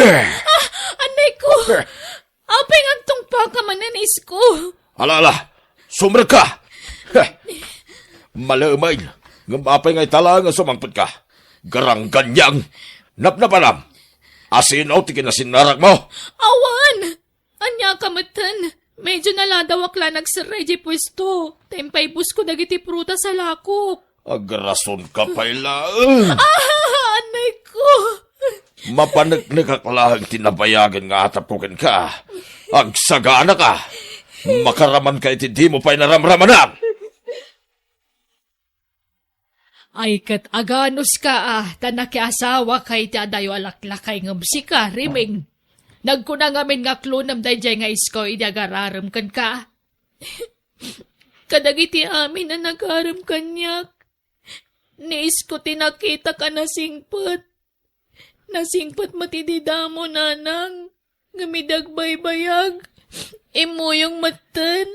Anay ko! Apeng ang tungpa ka mananis ko! Alala, sumrag ka! Malamay, ngapapay ngay tala nga sumangpot ka. Garang ganyang, napnapanam. Asinaw ti kinasinarak mo. Awan! Anya kamatan! Medyo naladawak lang nagsaray di pwesto. Tempay bus ko dagiti pruta sa lakop. Agrason ka pala. Anay ko! Mapanagnig ka kalahang tinabayagan nga atapukin ka. Agsagana ka. Makaraman ka iti di mo pa'y naramramanan. Ay kat aganos ka tanakiasawa kay ti adayo alaklakay ngabsi ka, riming. Nagkuna ngamin nga klonam dayjay nga isko idagararam kan ka. Kadagiti amin na nagaram kanyak. Ni isko tinakita ka nasingpot. Nasingpot matididamo nanang. Gamidagbaybayag. Imuyong matan.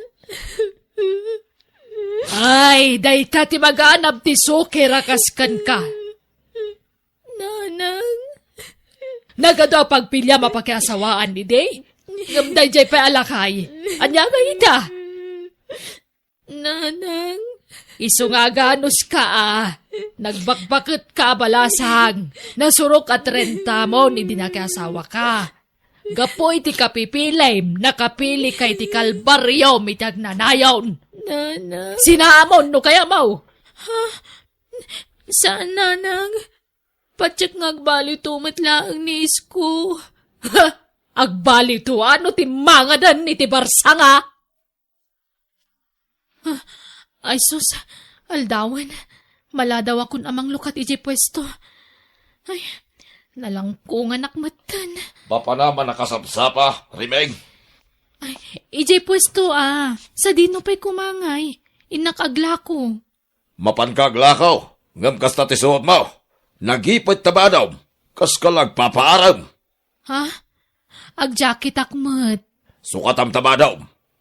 Ay, day ti maganap ti soke rakaskan ka. Nanang. Nagado pagpilya mapakiasawaan ni day. Ngamday jay pa alakay. Anya nga ita. Nanang. Iso nga ganos ka Nagbakbakit ka balasang. Nasurok at renta mo ni dinakiasawa ka. Gapoy ti kapipilay, nakapili kay ti kalbaryo mitag nanayon. Nanang. Sinamon no kaya mo? Ha? Saan nanang? Patsak ngagbali tumatlaang ni isko. Ha? Agbali to ano ti mangadan iti barsanga? Ha? Ay sus, aldawan. Maladaw akong amang lukat iti pwesto. Ay, nalangkungan akmatan. Bapa naman nakasapsapa, Rimeng. Ay, iti pwesto sa dino pa'y kumangay. Inakagla ko. Mapankaglakaw, ngam kas na tisuot mo. Nagipit tabadaw, kas ka lagpapaaram. Ha? Agjakit akmat. Sukatam tabadaw.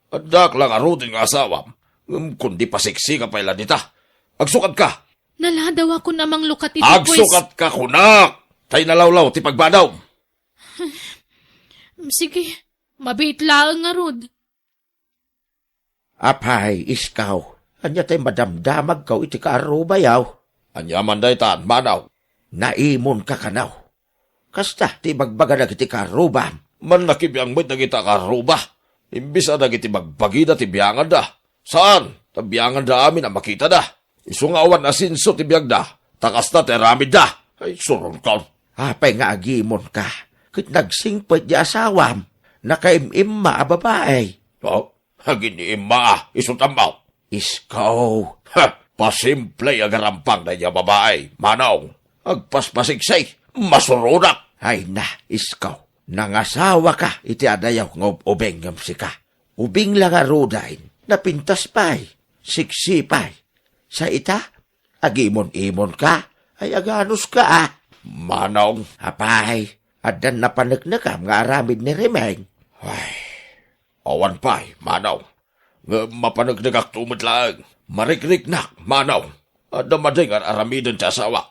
Adak lang arudin nga asawam. Kundi pasiksi ka pala nita. Agsukat ka. Naladaw ako namang lukat iti pwesto. Agsukat ka kunak. Tay nalawlaw ti pagbadaw. Sige, mabit lang nga rod. Apay, iskaw. Anya tay madamdamag kaw iti kaarubayaw. Anyaman day taan, manaw. Naimon ka kanaw. Kasta ti magbaga na iti karubam. Man nakibiyang mo't nagita karuba. Imbis na nagiti magbagida ti biyangan da. Saan? Tabiyangan da amin ang makita da. Isungawan asinso ti biyag da. Takas na teramid da. Ay, surong ka. Apay nga agimon ka. Kit nagsingpot di asawam. Nakaimimma a babae. Oh, haginiima isutamaw. Iskaw. Ha, pasimple agarampang na niya babae. Manaw, agpaspasiksay, masurunak. Ay na, iskaw. Nangasawa ka, iti adayaw ng ubeng si ka. Ubing lang arudain, napintas pa'y, siksi pa'y. Sa ita, agimon-imon ka, ay aganos ka Manaw, Apay, adan napanagnakam nga aramid ni Rimeng. ay, awan pa'y, manaw. Nga mapanagdagak tumatlaang, marikrik-nak, manaw. Adamading ang aramidon sa asawa.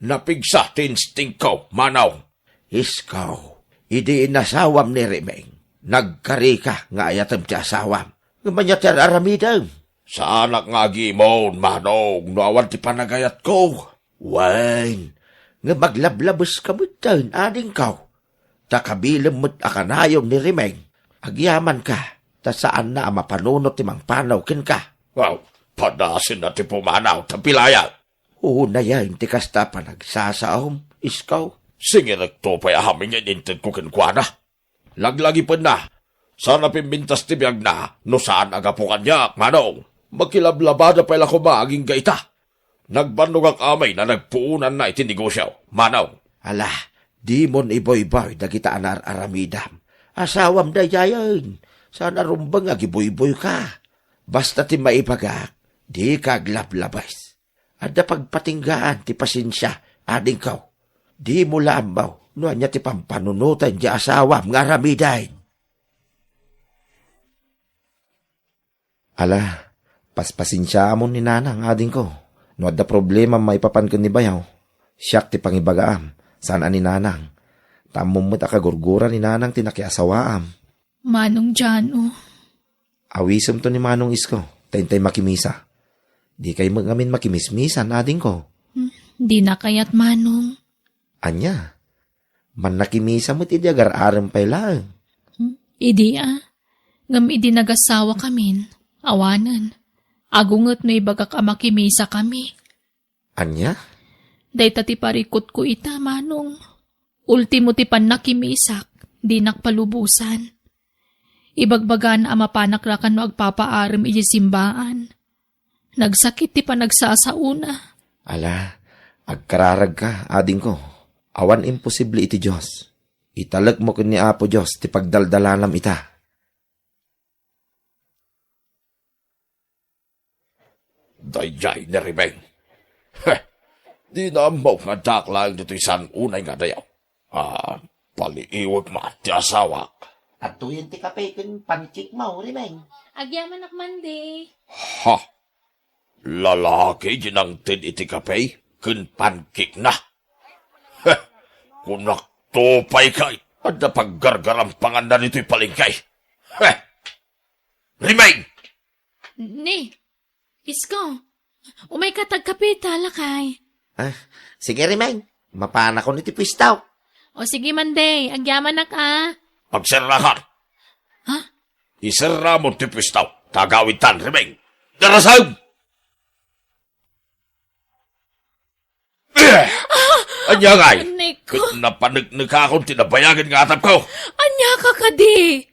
Napigsa tinsting ko, manaw. Iskaw, idi inasawam ni Rimeng. Nagkari ka nga ayatam ti asawam. Ngamanyan ti aramidang. Sa anak nga gimon, manong, nawan ti panagayat ko. Wan, nga maglablabas ka mo't taon, ading kaw. Takabilam mo't akanayong ni Rimeng. Agyaman ka, ta saan na mapanunot ti mangpanaw kin ka. Wow, padasin na ti pumanaw, tapilayan. Una yan, ti kasta pa nagsasaom, iskaw. Sige nagtupay ahamin yan inted ko kinkwana. Laglagi pa na, sana pimbintas ti biyag na, no saan agapukan niya, manong. Magkilablabada pa ila ko maaging gaita. Nagbannog ang amay na nagpuunan na itinegosyaw, manaw. Ala, di mon iboy-boy dagita anar aramidam. Asawam da yayan, sana rumbang agiboy-boy ka. Basta ti maipagak, di ka aglablabas. Ada pagpatinggaan ti pasensya, ading kaw. Di mo lambaw, no anya ti pampanunutan di asawam nga aramiday. Ala, paspasinsya mo ni nanang ading ko. No ada problema maipapan ko ni bayaw. Siyak ti pangibagaam, saan ani nanang. Tamom mo't akagurgura ni nanang tinakiasawaam. Manong Jano, Awisom to ni Manong Isko, tayntay makimisa. Di kay ngamin makimismisan, ading ko. di na kayat Manong. Anya, man nakimisa mo't idiagar aram pay lang. Idi ngam idi nagasawa kamin, awanan. Agungot no ibagak amakimisa kami. Anya? Day tati parikot ko ita, Manong. Ultimo ti pan nakimisak, di nakpalubusan. Ibagbagan ama panakrakan no agpapaaram iji simbaan. Nagsakit ti panagsasauna. Ala, agkararag ka, ading ko. Awan imposible iti Diyos. Italag mo kun ni Apo Diyos, ti pagdaldalanam ita. Dayjay na rimeng. Di na mo nga daklang dito'y san unay nga dayaw. Paliiwag ti asawak. At tuyin ti kape kun pancake mo, rimeng. Agyaman akmande. Ha? Lalaki ginangtid iti kapay, kun pancake na. Kunak tupay kay, at napaggargaram pangandan ito'y palingkay. Rimeng! Ni, Isko, umay katagkapita lakay. Sige, rimeng. Mapana ko niti pistaw. O sige mande, agyaman Pagserakan. Ha? Isera mo tipistaw, tagawitan, rimeng. Darasaw! Anya ngay, Anik ko. kung napanagnig akong tinabayagan nga atap ko. Anya ka kadi.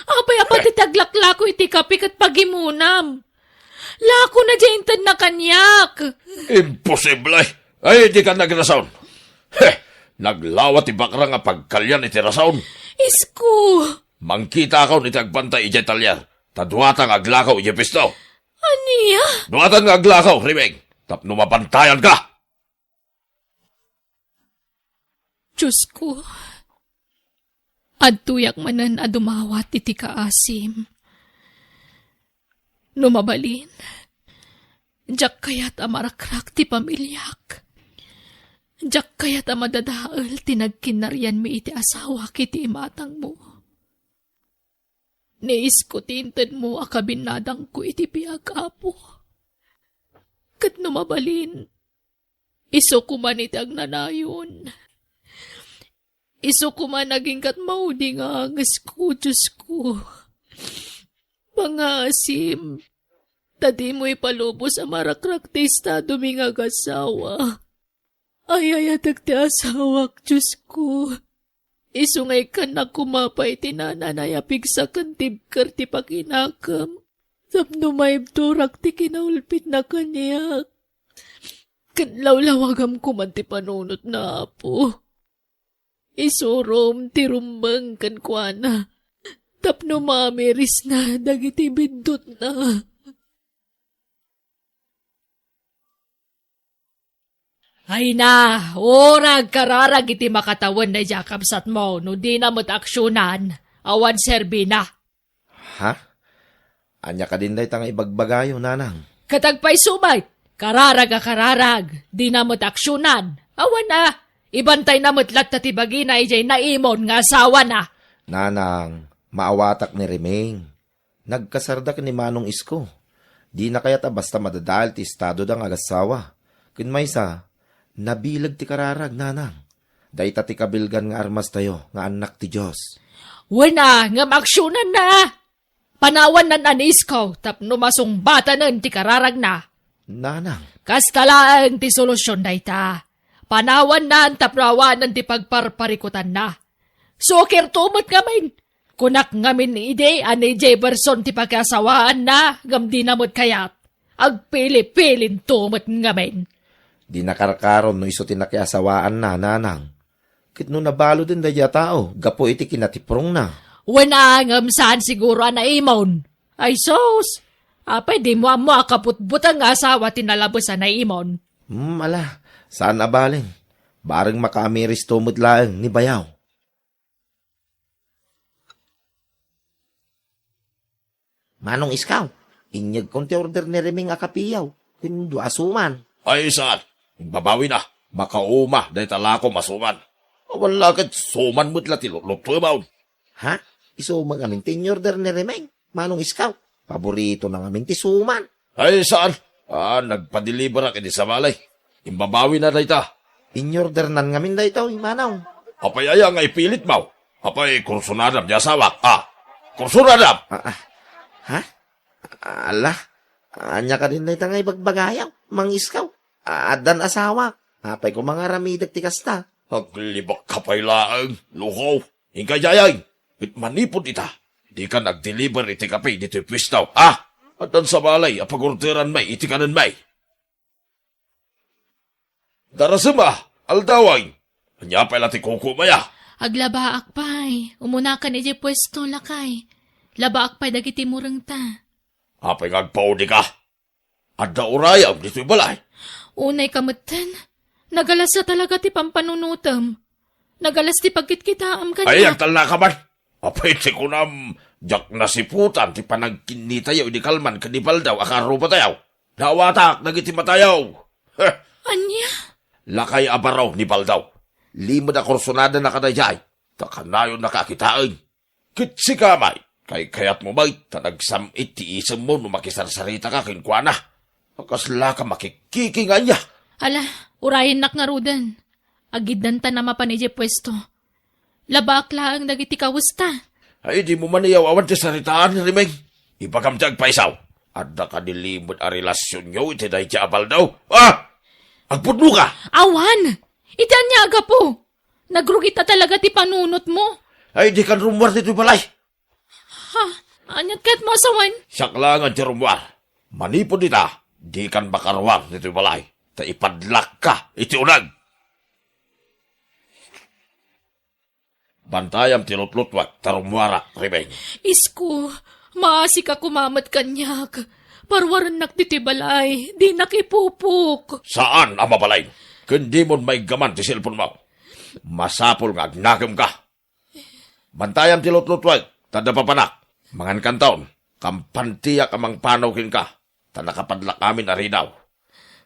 Apay apati taglakla ko iti kapik at pagimunam. Lako na dyan na kanyak. Imposible. Ay, di ka nagrasaon. Naglawat ibakra nga pagkalyan iti rasaon. Isko. Mangkita ako ni tagbantay iti talyar. Taduatang aglakaw iti pisto. Aniya? Duatan nga aglakaw, rimeng. Tapno mapantayan ka. Diyos ko. Adtuyak manan adumawat iti kaasim. Numabalin. Diyak kayat amarakrak ti pamilyak. Diyak kayat amadadaal tinagkinaryan mi iti asawa kiti imatang mo. Niis ko tinted mo akabinadang ko iti piag-apo. Kat numabalin. Iso kuman iti agnanayon. Iso kuman naging kat maudi nga angas ko, Diyos ko. Mga asim, tadi mo ipalubos sa marakrak ti estado mi nga gasawa. Ay ti asawak, Diyos ko. Isungay ka na kumapay tinananayapig sa kantibkar ti pakinakam. Sapno maibturak ti kinaulpit na kanyak. Kanlawlawagam kuman ti panunot na apo. Isurom ti rumbang kankwana. Tapno mamiris na dagiti bindot na. Ay na, orag kararag iti makatawan na jakabsat mo, no di na mo't aksyonan, awan serbi na. Ha? Anya ka din day tanga ibagbagayo, nanang. Katagpay sumay, kararag, di na mo't aksyonan, awan na, ibantay na mo't lat tibagi na ijay naimon nga asawa na. Nanang, maawatak ni Remeng. Nagkasardak ni Manong Isko. Di na kaya ta basta madadal ti estado da nga agasawa. Kun may sa, nabilag ti kararag, nanang. Dayta ti kabilgan nga armas tayo, nga anak ti Diyos. Wana, nga maksyonan na. Panawan nan anis ko, tapno masungbatanan ti kararag na. Nanang, Kastalaan ti solusyon dayta. Panawan na ang taprawanan ti pagparparikutan na. Sukir tumot ngamin. Kunak ngamin ide ani Jefferson ti pagkasawaan na gam di namot kayat. Agpili-pilin tumot ngamin. di nakarkaron no iso tinakiasawaan na, nanang. Kit no nabalo din daya tao, gapo iti kinatiprong na. Wana ngam saan siguro na imon. Ay sos, apay di mo akaputbutang asawa tinalabasan na imon. Ala, saan abalin? Barang makaamiris tumot laeng ni bayaw. Manong Iskaw, inyag konti order ni Remeng akapiyaw. Kundo asuman. Ay saan, babawi na. Makauma, dahi talako masuman. Wala kat suman mo't lati luto maun. Ha? Isuman kaming tinyorder ni Remeng. Manong iskaw. Paborito na kaming tisuman. Ay, saan? Nagpa-deliver na kini sa malay. Imbabawi na na ita. Inyorder nan ngamin da ito, Manong. Apay aya nga ipilit mo. Apay kursunadam di asawa. Kursunadam. Ha? Ala. Anya ka din na ito nga ibagbagayaw. Mang iskaw. Adan asawa. Apay ko mga ramidag ti kasta. Haglibak ka pa'y laang. Lukaw. Hingkayayay. Manipod ita. Di ka nag-deliver iti kape dito yung pwistaw. At ang sa malay, apagorderan may, iti kanan may. Darasama, aldaway. Anya pa'y lati kukumaya. Aglabaak pa'y. Umuna ka ni pwesto lakay. Labaak pa'y dagiti murang ta. Apay ngagpaudi ka. At daurayam dito yung balay. Unay kamutan. Nagalas na talaga ti pampanunutam. Nagalas ti pagkitkitaam ka Ay, niya. agtal na ka man. Apay, ti kunam, jak nasiputan, ti panagkinitayaw, di kalman, kanipal daw, akaro pa tayaw. Nawatak, nagiti matayaw. Anya? Lakay abaraw, nipal daw. Limod na kursunada na kadayay. Takanayon nakakitaan. Kitsi kamay, kay kayat mo bay, tanagsamit ti isam mo, numakisarsarita ka kinkwana. Akasla ka makikikingan niya. Ala, urayin nak nga rudan. Agidan ta na mapanidya pwesto. Labak lang dagiti kawusta. Ay, di mo maniyaw awan ti saritaan, Rimeng. Ipakamtag paisaw. At nakadilimod a relasyon nyo, iti dahi abal daw. Agpudlo ka! Awan! Itan niya aga po. Nagrugit na talaga ti panunot mo. Ay, di kan rumwar dito balay. Ha? Anyat kat mo asawan? Siyak lang ang ti rumwar. Manipod ita, di kan bakarwar dito balay. Ta ipadlak ka, iti unag. Bantayam tilutlutwat, tarumwara, Rimeng. Isko, maasi ka kumamat kanyak. Parwaran nakditibalay, di nakipupuk. Saan ang mabalay? Kundi mo may gaman ti silpon mo. Masapol nga agnagam ka. Bantayam tilutlutwat, tada papanak. Mangan kantaon, kampantiyak amang panawkin ka. Ta nakapadlak amin arinaw.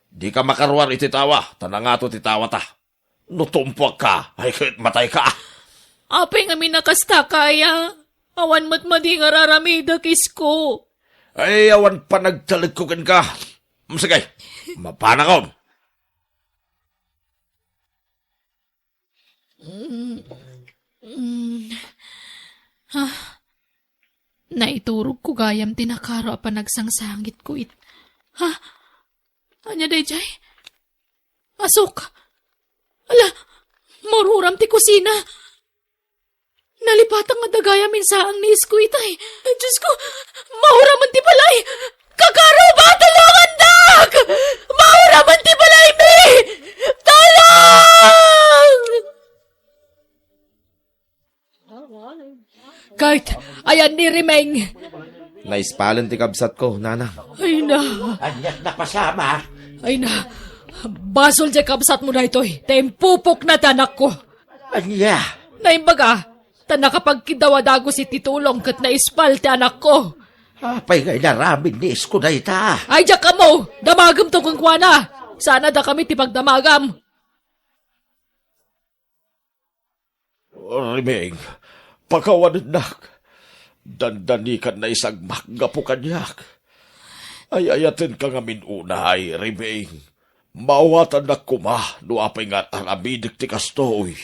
Di ka makarwar iti tawa, tanangato ti tawa ta. Nutumpuak ka, ay kahit matay ka. Apay nga minakasta kaya. Awan mo't madi nga raramida kisko. Ay, awan pa nagtalagkukan ka. Masagay, mapanakaw. Naiturog ko gayam tinakaro pa nagsangsangit ko it. Ha? Anya day jay? Asok. Ala, maruram ti kusina. Nalipatang nga dagaya minsaang ni isko itay. Diyos ko, mahuraman ti balay. Kakaro ba? Tulungan dak! Mahuraman ti balay, me! Tulong! Kahit, ayan ni Rimeng. Naispalan ti kabsat ko, nanang. Ay na, Anyat na pasama. ay na. Basol dyan kabsat mo na ito'y. Tempupok na tanak ko. Anya. Naimbaga, ta nakapagkidawadago si titulong kat na ispal ti anak ko. Apay ngay naramin ni isko na ita. Ay, diyak ka mo! Damagam to kung kuwana! Sana da kami ti pagdamagam. Rimeng, pakawanan dandanikan na isang makgapo kanyak. Ay ayatin ka nga minunay, Rimeng. Mawatan na kuma, no apay nga aramidik ti kastoy.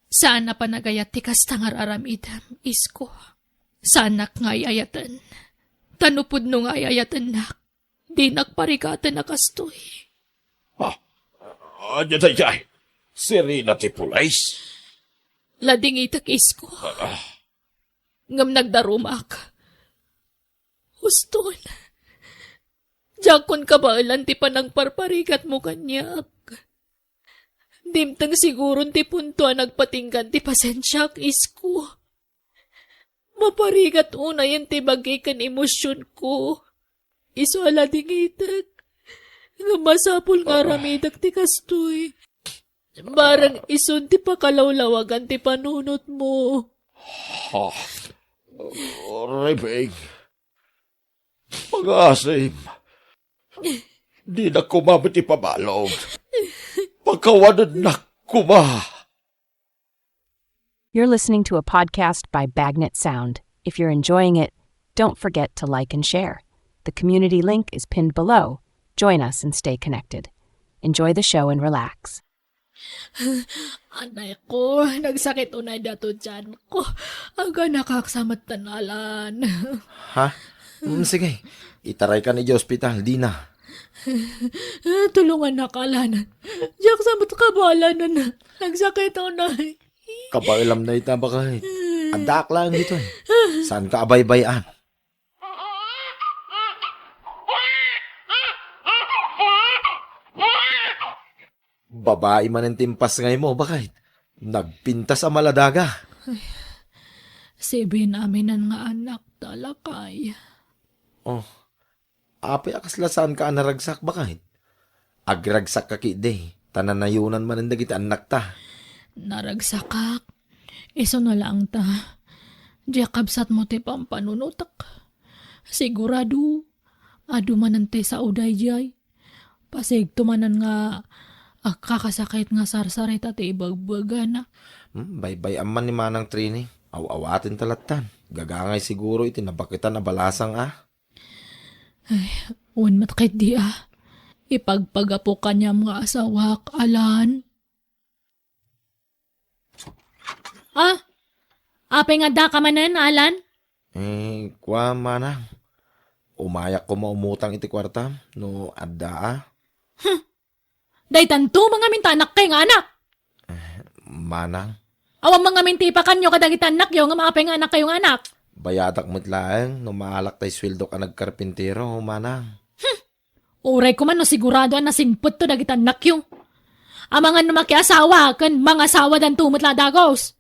Sana pa nagayat ti kastangar aramidam, isko. Sana nga'y ayatan. Tanupod no nga'y ayatan nak. Di nakparikatan na kastoy. Anya tayo, Serena ti Pulais. Lading itak isko. Ngam nagdarumak. Huston. Jakon ka ba alan ti panang parparikat mo kanyak? Dimtang siguron ti punto nagpatinggan ti pasensyak isko. Maparigat una yan ti bagay kan emosyon ko. Iso ala dingitak. Nga masapul nga ramidak ti kastoy. Barang isun ti pakalawlawagan ti panunot mo. Rimeng, pag-asim. Di na kumamit ipabalog. Pagkawanan na Kuma! You're listening to a podcast by Bagnet Sound. If you're enjoying it, don't forget to like and share. The community link is pinned below. Join us and stay connected. Enjoy the show and relax. Anay ko, nagsakit unay dato dyan ko. Aga nakaksamat tanalan. Ha? Sige. Itaray ka ni di ospital, di na. Tulungan na kalanan. Diyak sa matkabalanan na. Nagsakit unay. Kabailam na ita bakit? Adak lang dito eh. Saan ka abay-bayan? Babae man ang timpas ngay mo, bakit? Nagpinta sa maladaga. Sibi namin ang nga anak talakay. Oh, apay akaslasan ka anaragsak, bakit? Agragsak ka kide, tananayunan man ang dagiti anak ta. Naragsakak. Iso na lang ta. Diakabsat mo ti pampanunutak. Sigurado. Adu manante sa uday jay. Pasig tumanan nga kakasakit nga sarsarit at ibagbaga na. Baybay aman ni manang training. Aw-awatin talatan. Gagangay siguro iti nabakitan na balasang Uwan matkit di Ipagpagapo kanya mga asawak, alan. Apay nga da ka manan, alan? Kwa manang. Umayak ko maumutang iti kwarta. No, adda Day tanto mga mintanak kay nga anak. Manang. Awang mga minti pa kanyo kadagitanak yo nga maapay nga anak kayong anak. Bayadak mo't laeng. No maalak tay sweldo ka nagkarpintero, manang. Uray ko man no sigurado na sinput to dagitanak yo. Amangan no makiasawa kan mga asawa dan tumutla dagos.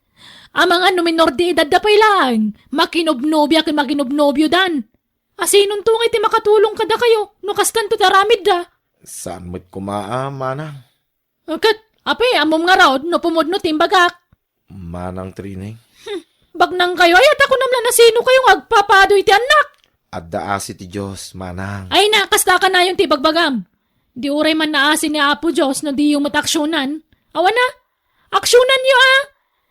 Amangan no minor de edad da pay lang. Makinobnobya kan makinobnobyo dan. Asinong tungay ti makatulong kada kayo. No kastan to daramid da. Saan mo't kumaa, manang? Kat, apay, amom nga raw, no pumod no timbagak. Manang trining. Bagnang kayo, ayat ako namla na sino kayong agpapadoy ti anak. Adda asi ti Diyos, manang. Ay nakasta ka na yung tibagbagam. Di uray man naasin ni Apo Diyos na di yung mataksyonan. Awa na, aksyonan nyo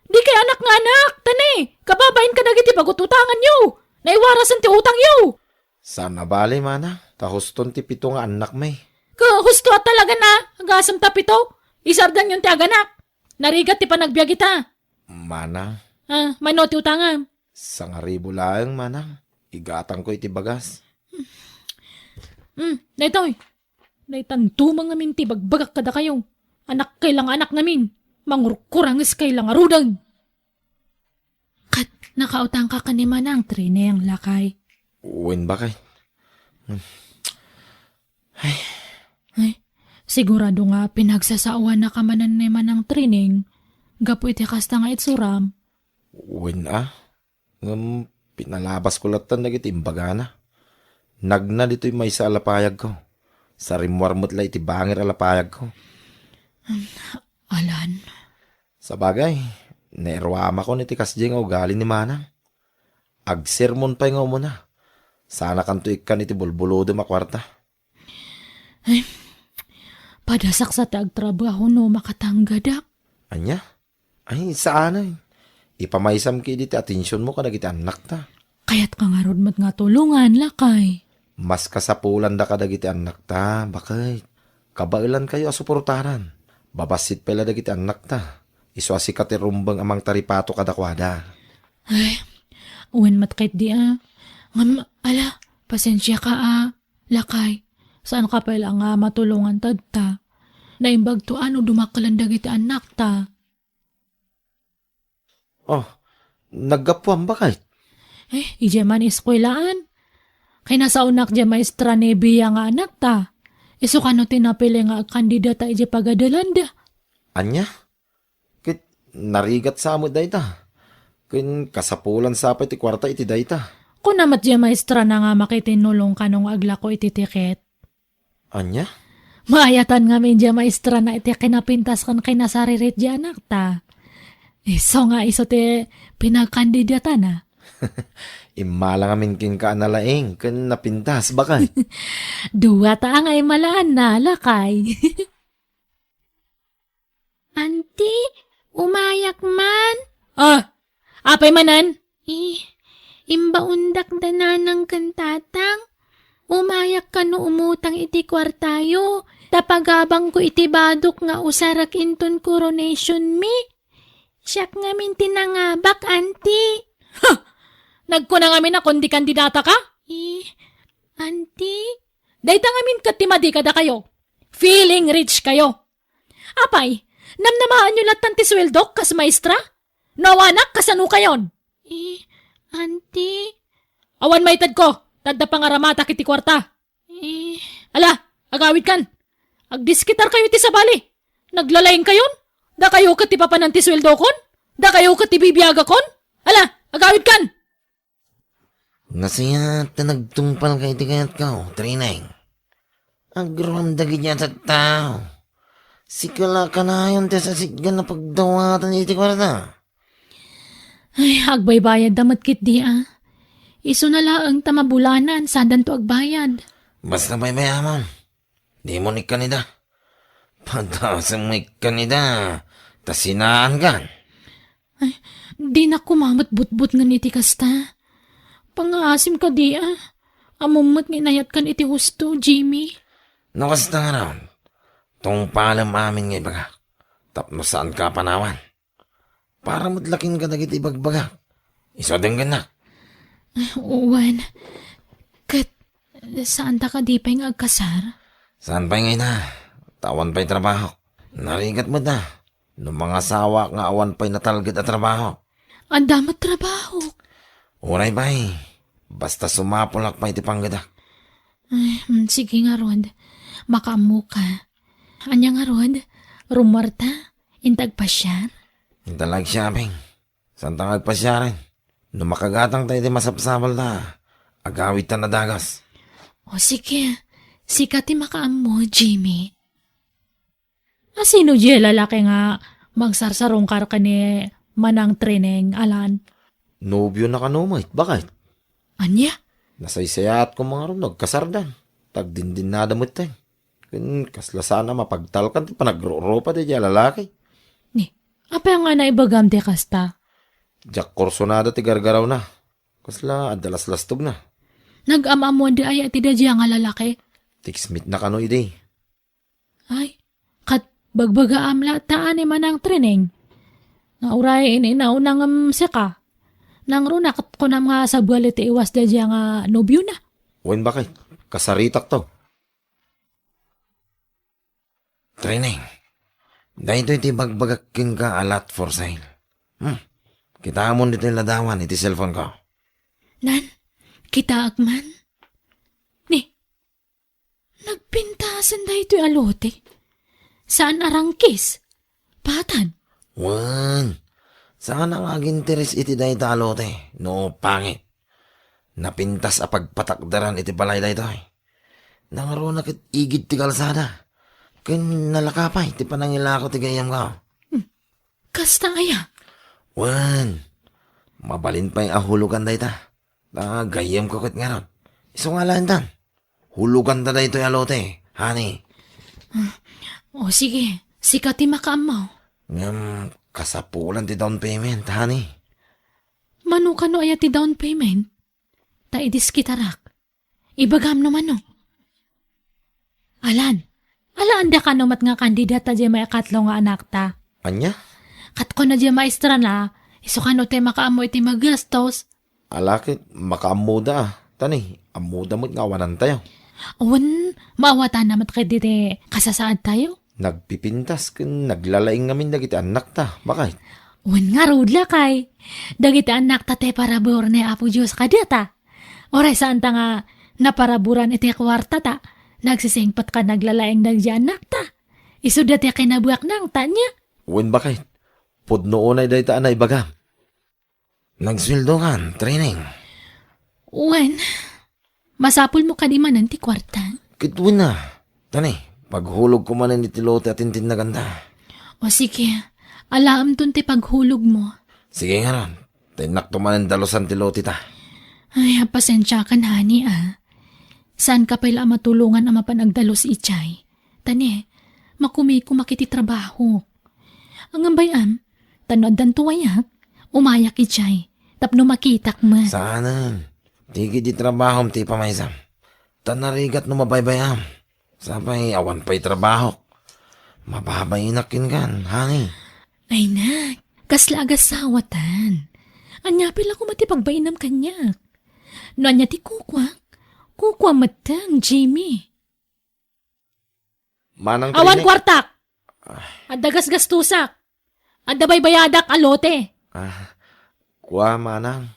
Di kay anak nga anak, tani, kababain ka dagiti pagututangan nyo. Naiwarasan ti utang nyo. Sana bali, manang. Tahuston ti pito nga anak may. Husto at talaga na, agasam tapito. Isardan yung ti aganak. Narigat ti panagbiag kita. Manang. Mano ti utangan. Sangaribo laeng, manang. Igatang ko iti bagas. Netoy. Naitanto mga minti bagbagak kada kayo. Anak kailang anak namin. Mangurkurangis kailang arudan. Kat, nakautang ka kanima ng trine ang lakay. Uwin ba kay? Ay, sigurado nga pinagsasawan na kamanan ni manang trining. Gapo iti kasta nga itsuram. Uwin pinalabas ko latan na iti imbaga na. Nagna dito'y may sa alapayag ko. Sa rimwar mo't la iti bangir alapayag ko. Alan. Sa bagay, nairwama ko niti kasdi nga ugali ni manang. Agsermon pa nga muna. Sana kanto ikan iti bulbulo makwarta. Ay, padasak sa tagtrabaho no makatanggadak. Anya? Ay, saan ay? Ipamaysam ki diti atensyon mo kadag iti anak ta. Kaya't ka nga rod nga tulungan, lakay. Mas kasapulan da kadag iti anak ta. Bakit? Kabailan kayo asuportaran. Babasit pala dagiti anak ta. Iso asikat rumbang amang taripato kadakwada. Ay, uwan matkait di ala, pasensya ka lakay. Saan ka pala nga matulungan tadta? Naimbag to dumakalandag iti anak ta. Oh, naggapuan ba kahit? Ije man iskwelaan. Kay nasa unak je maestra ni Bia nga anak ta. Iso kano tinapili nga kandidata ije pagadalanda. Anya? Kit narigat sa amo dayta. Kin kasapulan sa iti kwarta iti dayta. Kung namat je maestra na nga makitinulong kanong agla ko iti tiket. Anya? Maayatan nga medya maestra na iti kinapintas kan kay nasaririt di anak ta. Iso nga iso ti pinagkandidata na. Imala nga minkin ka analaing kan napintas bakay. Dua ta nga imalaan na lakay. Auntie, umayak man. Apay manan? Imbaundak dananang kantatang. Umayak ka no umutang iti kwartayo. Tapagabang ko iti badok nga usarak inton coronation mi. Siyak nga min tinangabak, auntie. Nagkunang amin na kundi kandidata ka? Auntie? Daytang amin katimadi kada kayo. Feeling rich kayo. Apay, namnamaan nyo lahat ng tisweldok kas maestra? Nawanak kasano kayon? Auntie? Awan maitad ko, tadda pangaramata kiti kwarta. Ala, agawid kan. Agdiskitar kayo iti sabali. Naglalayang kayon? Da kayo kati papanan tisweldo kon? Da kayo kati bibiyaga kon? Ala, agawid kan. Nasiyat na nagtungpal kay tigayat ka, Trineng. Agramdagi niya sa tao. Sikala ka na yun sa siggan na pagdawatan iti kwarta. Ay, agbaybayad damat kit di Iso na laang tamabulanan, sadan to agbayad. Basta may mayaman. Di mo ni kanida. Padasang may kanida. Tasinaan ka. Di na kumamat but-but nga niti kasta. Pangaasim ka di Amumot nginayat kan iti husto, Jimmy. Nakasta nga raon. Tong palam amin nga ibaga. Tapno saan ka panawan. Para matlakin ka dagit ibagbaga. Iso din ganak. Uwan. Kat, saan ta ka di pa yung agkasar? Saan pa ngay na? Tawan pa'y trabaho. Narigat mo na. Nung mga sawa nga awan pa'y natalgit at trabaho. Ang damat trabaho. Uray ba'y. Basta sumapulak pa iti panggadak. Sige nga, Rod. Makaamu ka. Anya nga, Rod? Rumarta? Intag pa siya? Intalag shopping. Santang agpasyarin. Nung makagatang tayo di masapsapal na. Agawit ta na dagas. O sige. Sikati makaamu, Jimmy. Sino di lalaki nga magsarsarong kar ka ni Manang Trineng, Alan? Nobyo na kanumait. Bakit? Anya? Nasaysayat ko mga ron, nagkasardan. Tagdindin na damot tayo. Kasla sana mapagtalkan, panagroro pa di lalaki. Ni, apa nga na ibagam de kasta? Jack Corsonada ti gargaraw na. Kasla, adalas lastog na. Nag-amamuan di ay ati da nga lalaki? Tiksmit na kano ide. Ay, kat bagbaga amla taan ni Manang Trineng. Nga uray inaunang seka. Nang runak ko na mga sabual iti iwas da nga nobyo na. Wen bakit? Kasaritak to. Training. Dahito iti bagbagaking ka alat for sale. Kita mo dito yung ladawan iti cellphone ko. Nan, kita agman. Ni, nagpintasan da ito'y alote. Saan arangkis? Patan? Wan. Saan ang aginteres iti dahi talote? No, pangit. Napintas a pagpatakdaran iti balay dahi to'y. Nangaro na kit igid ti kalsada. Kin nalakapay ti panangilako ti gayam ka. Kasta aya? Wan. Mabalin pa yung ahulugan dahi ta. Gayam ko kit nga ron. Iso nga lang tan. Hulugan ta dahi to'y alote. Honey. O sige, sikati makaamaw. Kasapulan ti down payment, honey. Mano ka no aya ti down payment? Ta idis kitarak. Ibagam naman no. Alan da ka no mat nga kandidata di may katlo nga anak ta. Anya? Kat ko na di maestra na, iso ka no te makaamo iti magastos. Alakit, makaamuda. Tani, amuda mo't ngawanan tayo. Awan, maawata namat kay diti kasasaad tayo. Nagpipintas kun naglalaing ngamin dagiti anak ta. Bakit? Awan nga rudla kay. Dagiti anak ta te parabor ni Apo Diyos kadata. Oray saan ta nga naparaburan iti kwarta ta. Nagsisingpat ka naglalaing dagiti anak ta. Iso dati kinabuak ng tanya. Wen bakit? Pudno unay dahi ta anay baga. Nagsweldo kan, training. Awan, masapul mo kadimanan ti kwarta. Kitwin na. Tani, paghulog ko man ni tilote at tintin na ganda. O sige, alaam dun ti paghulog mo. Sige nga ron. Tinak to man ang dalosan tilote ta. Ay, pasensya kan, honey, Saan ka pala matulungan ang mapanagdalos ichay? Tani, makumi ko makiti trabaho. Ang bayam, tanod dan tuwayak, umayak ichay, tapno makitak mo. Sana. Tigi di trabaho ti pamaysam. Tanarigat no mabaybayam. Sabay awan pa'y trabaho. Mababay inakin kan, honey. Ay nak, kasla agasawatan. Anya pila ko matipagbainam kanya. No anya ti kukwa matang, Jimmy. Manang Awan trinik. kwartak! Adagas gastusak! Adabay bayadak alote! Kuha, manang.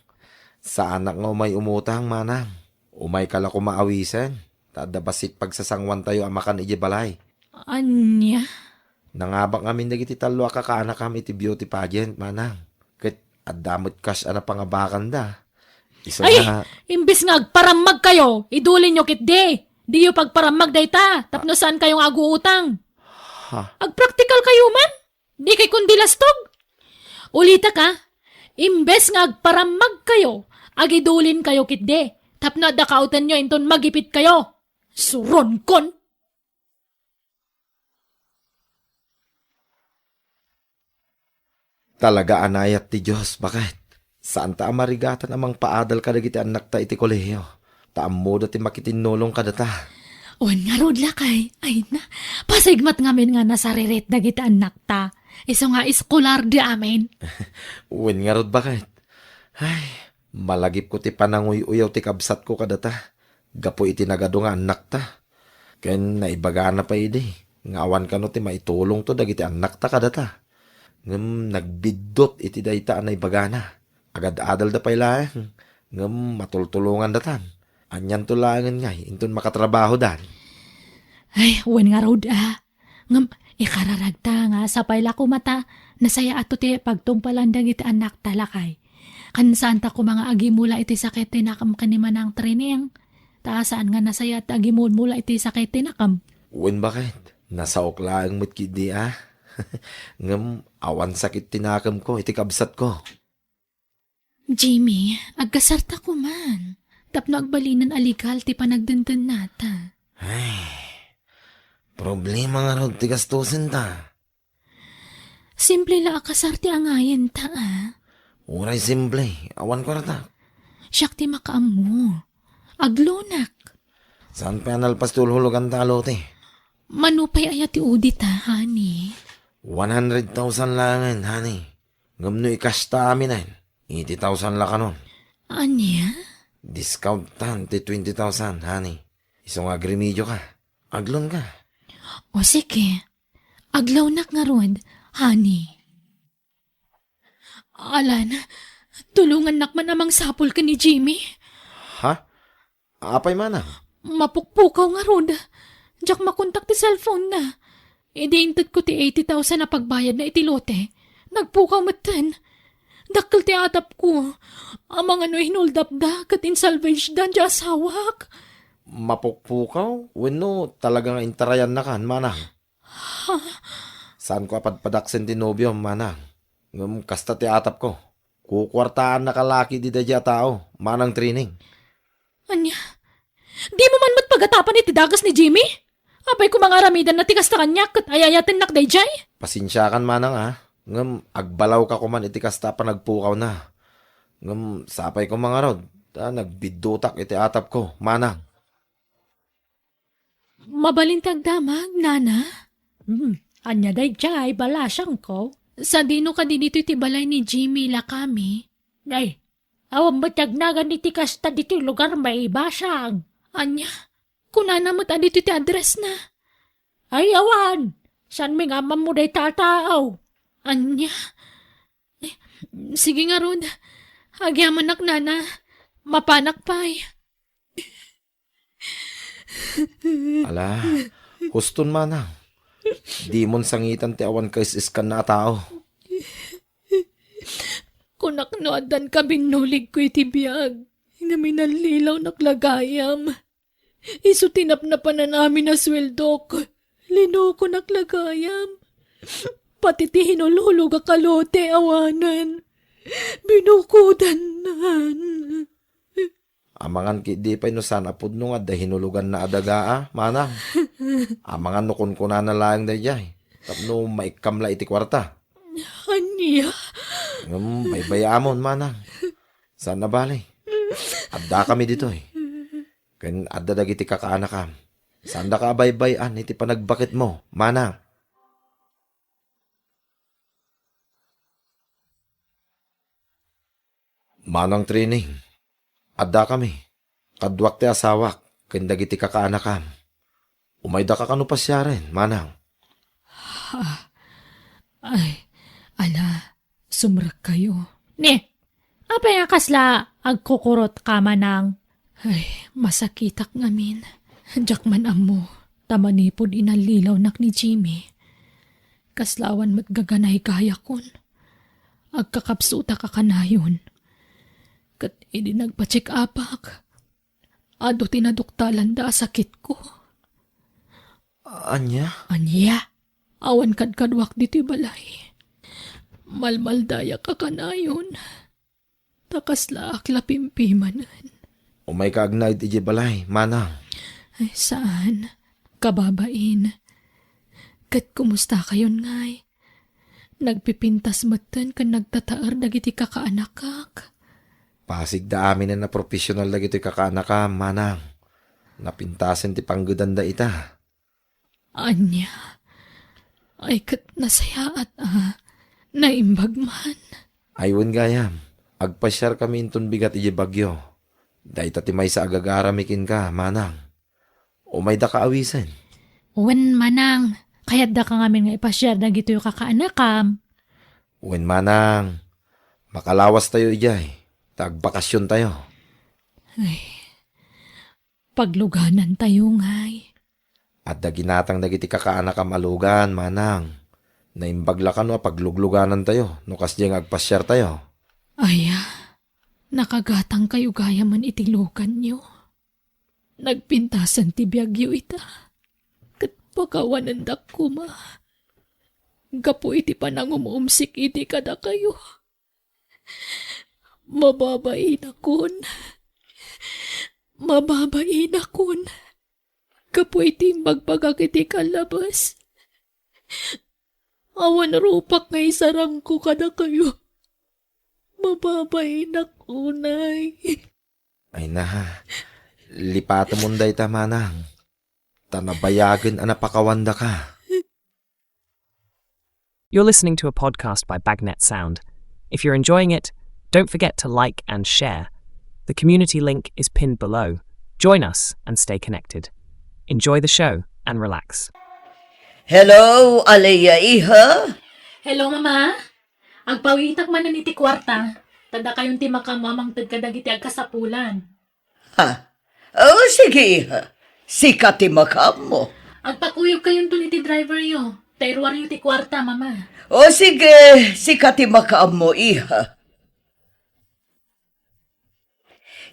Sa anak nga umay umutang, manang. Umay kala ko maawisan. Tadabasit pagsasangwan tayo amakan iji balay. Anya? Nangabak ngamin dagiti talo kakaanak kami iti beauty pageant, manang. Kat adamot cash ana pangabakan da. Iso Ay! na, Imbis nga agparamag kayo, idulin nyo kit di. Di yung pagparamag dayta, tapno saan kayong aguutang. Agpraktikal kayo man? Di kay kundi lastog. Ulita ka, imbes nga agparamag kayo, agidulin kayo kit di. Tapno adakautan nyo inton magipit kayo. Suron kon! talaga anayat ti Diyos. Bakit? Saan ta amarigatan amang paadal ka dagiti anak ta iti kolehiyo? Taam mo dati makitinulong ka data. Wan nga rod lakay. Ay na, pasigmat ngamin nga nasaririt dagiti anak ta. Iso nga iskolar di amin. Uwin nga rod bakit? Ay, malagip ko ti pananguy-uyaw ti kabsat ko kadata. Gapo iti nagado nga anak ta. Ken naibaga na pa idi. Ngawan ka no ti maitulong to dagiti anak ta kadata. Ngem nagbidot iti dayta anay bagana. Agad adal da pay lang. Ngem matultulungan datan. Anyan tulangan nga, inton makatrabaho dan. Ay, wan nga rod Ngam, ikararagta nga sa payla ko mata, nasaya ato ti pagtungpalan dagiti anak talakay. Kansaan ta ko mga agimula iti sakit tinakam kaniman ang training. Taasaan nga nasaya at agimul mula iti sakit tinakam. Uwin bakit? Nasa oklaang mo't kidi Ngem awan sakit tinakam ko, iti kabsat ko. Jimmy, agkasarta ko man. Tapno agbalinan aligal ti panagdenden nata. Problema nga rod ti gastusin ta. Simple la akasarti angayen ta Uray simple, awan ko rata. Siyak ti makaamu. Aglonak. Saan pa nalpas tulhulugan talo ti? Manupay ayat ti udi ta, honey. 100,000 langan, honey. Ngam no ikasta amin 80,000 la kanon. Anya? Discount tan ti 20,000, honey. Isong agrimidyo ka. Aglon ka. O sige. Aglonak nga rod, honey. Alan, tulungan nakman amang sapol ka ni Jimmy. Ha? Apay mana? Mapukpukaw nga rod. Diyak makontak ti cellphone na. Idiintad ko ti 80,000 na pagbayad na itilote. Nagpukaw matan. Dakkel ti atap ko. Amang ano hinuldap da, kat insalvage da, di asawak. Mapukpukaw? Wino, talagang intarayan na kan, manang. Saan ko apadpadaksin ti nobyo, manang? Ngam kasta ti atap ko. Kukwartaan na kalaki di dadya tao, manang training. Anya, di mo man matpagatapan iti dagas ni Jimmy? Apay ko mga ramidan na tikas ta kanya, kat ayayatin nakday jay? Pasensya kan, manang Ngam agbalaw ka kuman iti kasta pa nagpukaw na. Ngam sapay ko mga rod. Nagbidutak iti atap ko, manang. Mabalintag damag, nana? Anya day jay, balasyang ko. Sa dino ka din dito iti balay ni Jimmy lakami. Ay, awang matagnagan iti kasta dito lugar may basyang. Anya, kunana mo ta dito iti address na. Ay, awan, saan may nga mo day tataaw? Anya, sige nga rod, agyaman nak nana, mapanak pa'y. Ala, huston manang. Di mon sangitan ti awan kais iskan na tao. Kunak no adan ka binulig ko iti biyag. Inaminalilaw naklagayam. Isu tinap na pa na namin na sweldok. Lino ko naklagayam. Pati ti hinulhulog a kalote awanan. Binukudanan. Amangan di pa no sana pud no nga hinulugan na adagaa, manang. Amangan no kun kuna na lang da jay. Tapno maikamla iti kwarta. Anya? Bayamon, manang. Saan na bali? Adda kami dito eh. Ken adda dagiti kakaanakam. Saan da ka baybayan iti panagbakit mo, manang? Manang training. Adda kami. Kadwak ti asawak. Ken dagiti kakaanakam. Umayda ka kanu pasyaren, manang. Ay, ala, sumrak kayo. Ne, apay kasla agkukurot ka manang. Ay, masakitak ngamin. Diyak man amo, tamanipod inalilaw nak ni Jimmy. Kaslawan mat gaganay kaya kun. Agkakapsuta ka kanayon. Kat idi nagpa-check upak. Ado tinaduktalan da sakit ko. Anya? Anya, awan kadkadwak dito balay. Malmaldaya ka kanayon. Takasla akla pimpimanan. Umay kaagnay iti balay, manang. Ay, saan? Kababain. Kat kumusta kayon ngay? Nagpipintas matan kan nagtataar dagiti kakaanakak. Pasig da amin na profesional dagiti kakaanakam, manang. Napintasen ti panggudanda ita. Anya, ay kat nasaya at naimbag man. Aywan gayam, agpasyar kami inton bigat iji bagyo. Dahil ti may sa agagaramikin ka, manang. O may da kaawisen. Wen manang, kaya't da ka ngamin nga ipasyar na gito yung kakaanakam. Uwin manang, makalawas tayo ijay. Tagbakasyon tayo. Pagluganan tayo ngay. At da ginatang dagiti kakaanak amalugan, manang. Naimbagla ka no, paglugluganan tayo. Nukas diyang agpasyar tayo. Aya, nakagatang kayo gaya man itilukan nyo. Nagpintasan ti biyagyo ita. Kat pakawanan da kuma. Gapo iti panangumumsik iti kada kayo. Mababain akon. Mababain akon. Gapo iti magpagak iti kalabas. Awan rupak nga isarang ko kada kayo. Mababain ako, nay. Ay na, lipata munday ta, manang. Tanabayagan anapakawanda ka. You're listening to a podcast by Bagnet Sound. If you're enjoying it, don't forget to like and share. The community link is pinned below. Join us and stay connected. Enjoy the show and relax. Hello, Alea iha? Hello, mama. Agpawitak man na niti kwarta. Tada kayong ti makamamangtad kadagiti agkasapulan. Ha? Oh, sige iha. Sikat ti makam mo. Agpakuyog kayong to niti driver yo. Tayruar yung ti kwarta, mama. O sige, sikat ti makam mo iha.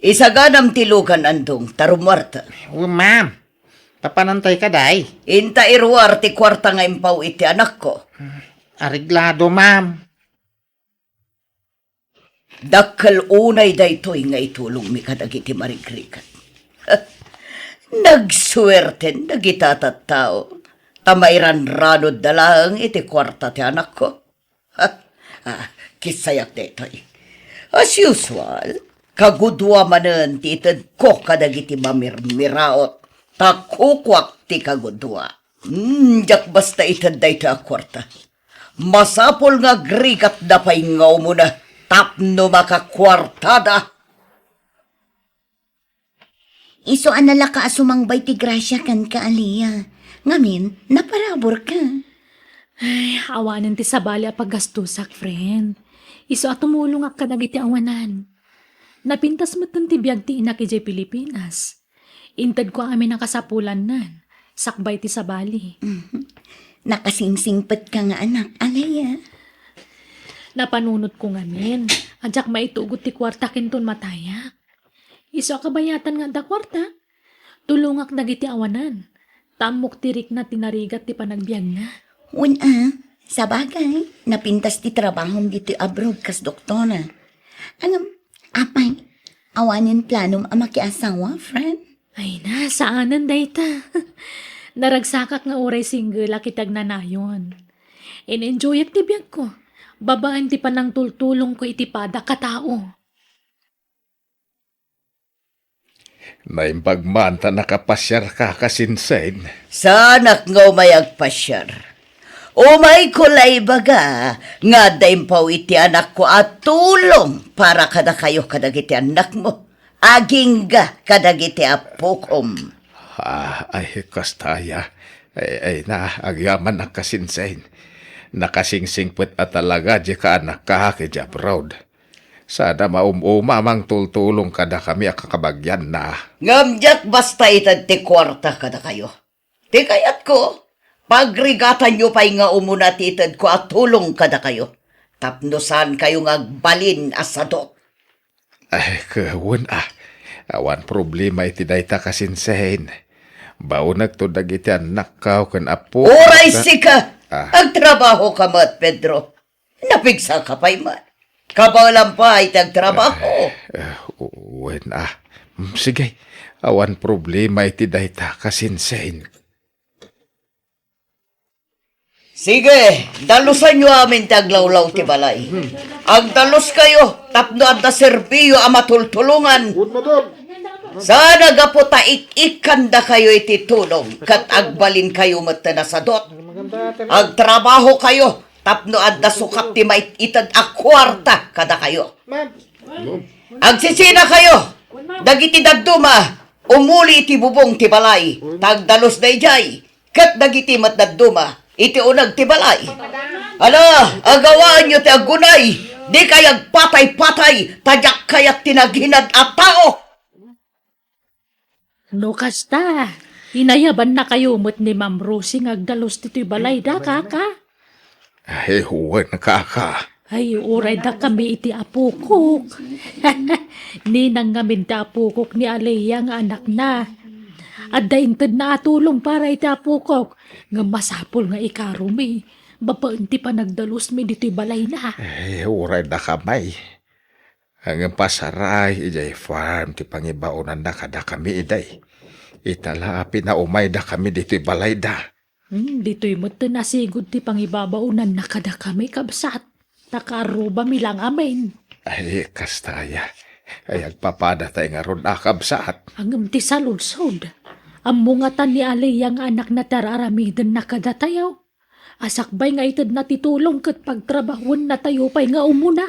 Isaganam tilukan andong tarumwarta. Ma'am, tapanantay ka, day. Inta irwar ti kwarta nga impaw iti anak ko. Ariglado, ma'am. Dakkal unay daytoy nga itulong mi kadagiti marigrikat. Nagswerten nagitatat tao. Tamayran ranod dalang iti kwarta ti anak ko. Kisayak daytoy. As usual, kagudwa manen ti ited ko kadagiti mamirmiraot. Takukwak ti kagudwa. Jak basta ited dayta a kwarta. Masapol nga grikat da pay ngaw mo na. Tapno makakwartada. Iso anala ka asumangbay ti grasya kan ka, Aliyah. Ngamin, naparabor ka. Ay, awanan ti sabali a paggastusak, friend. Iso at tumulong ak kadagiti awanan. Napintas mo ti biyag ti inak ijay Pilipinas. Intad ko amin ang kasapulan nan. Sakbay ti sabali. Nakasingsingpet ka nga anak, Aliyah. Napanunot ko ngamin. Adyak maitugot ti kwarta kinton mataya. Iso kabayatan nga da kwarta. Tulungak dagiti awanan. Tamok tirik na tinarigat ti panagbiag na. Sa bagay, napintas ti trabahong dito abroad kas doktora. Apay, awanin planom ang makiasawa, friend? Ay na, saanan dayta. Naragsakak nga oray single akitag na nayon. In-enjoy at tibiyag ko. babaan ti pa nang tultulong ko itipada katao. Naimbagmanta nakapasyar ka kasinsen. Sanak nga umayag pasyar. Umay ko lay baga, nga daimpaw iti anak ko at tulong para kada kayo kadagiti anak mo. Aging ga kadagiti apukom. Ay, kastaya. Ay na, agyaman na kasinsen. Nakasingsingput at talaga di ka anak ka kaya abroad. Sada maumamang tultulong kada kami akakabagyan na. Ngamjak basta itad ti kwarta kada kayo. Ti kayat ko, pagrigatan nyo pa'y nga umuna ti itad ko at tulong kada kayo. Tapnosan kayo ngagbalin asadot. Ay, kawun awan problema iti dayta kasinsen. Baunag to dagiti anak ka kan apo. Oray sika! Agtrabaho ka mat, Pedro. Napigsa ka pa'y mat. Kabalang pa ay tagtrabaho. Sige, awan problema iti dayta kasinsen. Sige, dalusan nyo amin taglawlaw ti balay. Ang dalos kayo, tapno at na serbiyo ang matultulungan. Sana gaputa ikanda kayo iti tulong, kat agbalin kayo matanasadot. Agtrabaho kayo, tapno at na sukat ti maititad akwarta kada kayo. Agsisina kayo, dagiti dadduma, umuli iti bubong ti balay, tagdalos na ijay, kat dagiti matdadduma, iti unag ti balay. Ala, agawaan nyo ti agunay, di kayag patay-patay, tadyak kayak tinaghinad at tao. No kasta, inayaban na kayo mo't ni Ma'am Rosie ngagdalos tito'y balay da kaka. Ay, huwan kaka. Ay, uray da kami iti apukok. Ninang ngamin ti apukok ni Alea nga anak na. At daintad na atulong para iti apukok. Nga masapol nga ikarumi. Bapaan ti pa nagdalos mi dito'y balay na. Ay, uray na kamay. Ang pasaray, ijay farm, ti pangibaunan na kada kami iday. Itala, pinaumay da kami dito'y balay da. Dito'y mo't nasigod ti pangibabaunan na kada kami kabsat. Takaruba mi lang amin. Ay, kastaya. Ay, agpapada tayo nga ron akabsaat. Ang ti saludsod. Ang mungatan ni Alea nga anak na tararamidan na kada tayo. Asakbay nga itad na titulong kat pagtrabahon na tayo pa'y nga umuna.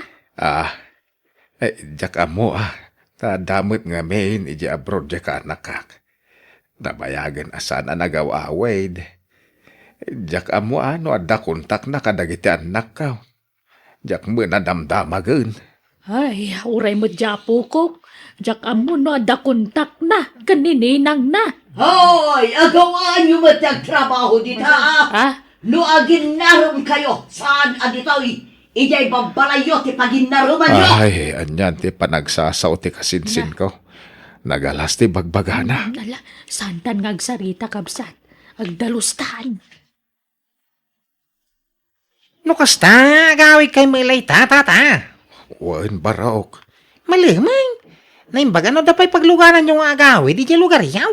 Ay, jak amo tadamot nga main, iji abroad jak anak kak. Nabayagan asan na nagaw-awid. Jak amo no ada kontak na kadagiti anak ka. Jak mo na damdamagan. Ay, uray mo dyapo ko. Jak amo no ada kontak na, kanininang na. Hoy, agawaan nyo matagtrabaho dita. Luagin naroon kayo, saan aditoy? Ijay babalayo ti paginaruman nyo. Ay, anyan ti panagsasaw ti kasinsin ko. Nagalas ti bagbagana. Ala, santan ngagsarita kabsat. Agdalustan. No kasta, agawid kay milay tata. Wan barok. Malimay. Naimbaga no dapay paglugaran yung agawid, di lugar yaw.